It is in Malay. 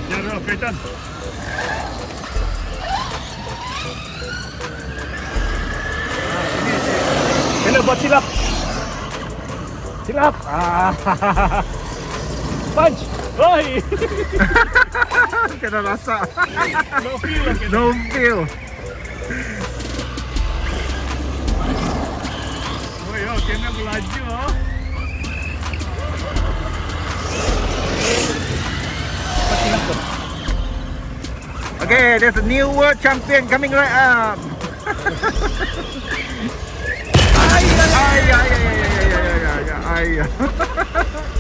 Jaro, kaitan. Hello, buat silap. Silap. Punch. Oi. Kena rasa. No feel lah kita. No feel. Oh yo, kena melaju oh. Okay, there's a new world champion coming right up. Ay, ay, ay, ay, ay, ay, ay, ay, ay, ay.